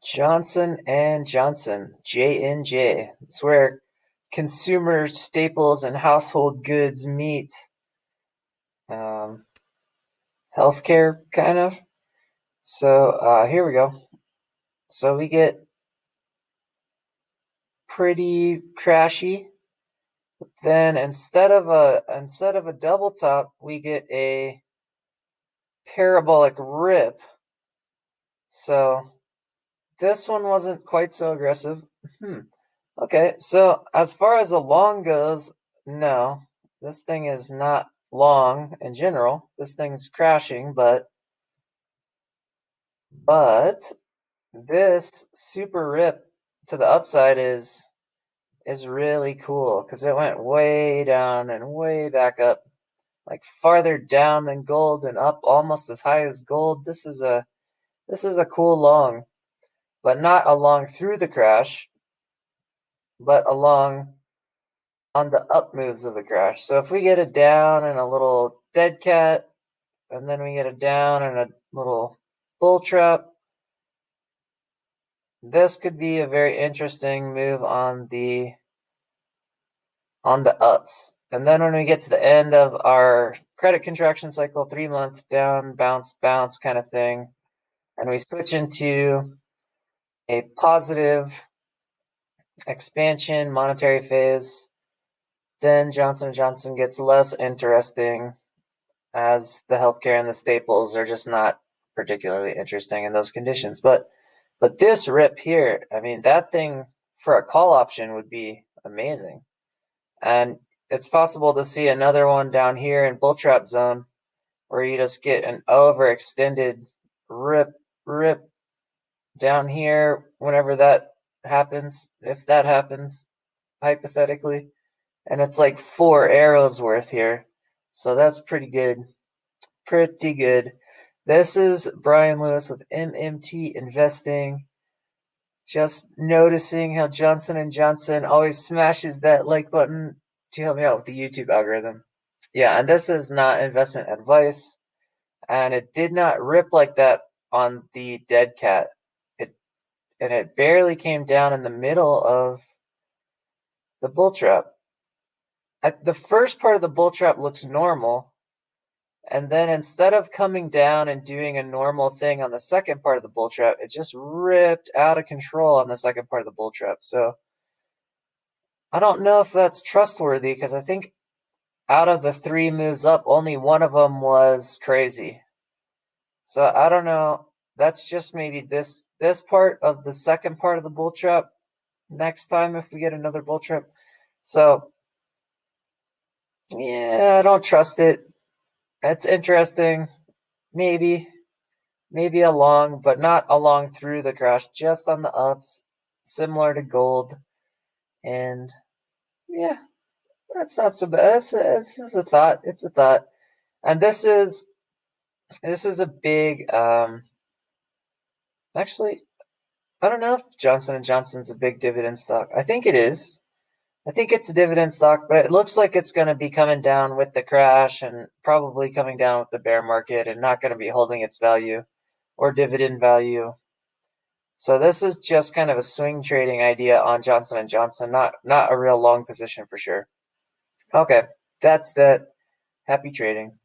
Johnson and Johnson, JNJ. It's where consumer staples and household goods meet. Um, Healthcare, kind of. So here we go. So we get pretty crashy. Then instead of a double top, we get a parabolic rip. So this one wasn't quite so aggressive. Okay, so as far as the long goes, no, this thing is not long in general. This thing's crashing, but this super rip to the upside is really cool because it went way down and way back up, like farther down than gold and up almost as high as gold. This is a cool long, but not a long through the crash, but along on the up moves of the crash. So if we get a down and a little dead cat, and then we get a down and a little bull trap, this could be a very interesting move on the ups. And then when we get to the end of our credit contraction cycle, 3 month down, bounce, bounce kind of thing, and we switch into a positive expansion monetary phase, then Johnson & Johnson gets less interesting as the healthcare and the staples are just not particularly interesting in those conditions. But this rip here, I mean, that thing for a call option would be amazing. And it's possible to see another one down here in bull trap zone where you just get an overextended rip down here whenever that happens, if that happens, hypothetically. And it's like 4 arrows worth here. So that's pretty good. Pretty good. This is Brian Lewis with MMT Investing. Just noticing how Johnson & Johnson always smashes that like button to help me out with the YouTube algorithm. Yeah, and this is not investment advice, and it did not rip like that on the dead cat. It barely came down in the middle of the bull trap. The first part of the bull trap looks normal, and then instead of coming down and doing a normal thing on the second part of the bull trap, it just ripped out of control on the second part of the bull trap. So I don't know if that's trustworthy because I think out of the 3 moves up, only one of them was crazy. So I don't know. That's just maybe this part of the second part of the bull trap next time if we get another bull trap. So yeah, I don't trust it. It's interesting. Maybe. Maybe along, but not along through the crash, just on the ups, similar to gold. And yeah, that's not so bad. It's just a thought. It's a thought. And this is a big actually, I don't know if Johnson & Johnson's a big dividend stock. I think it is. I think it's a dividend stock, but it looks like it's going to be coming down with the crash and probably coming down with the bear market and not going to be holding its value or dividend value. So this is just kind of a swing trading idea on Johnson & Johnson, not a real long position for sure. Okay, that's that. Happy trading.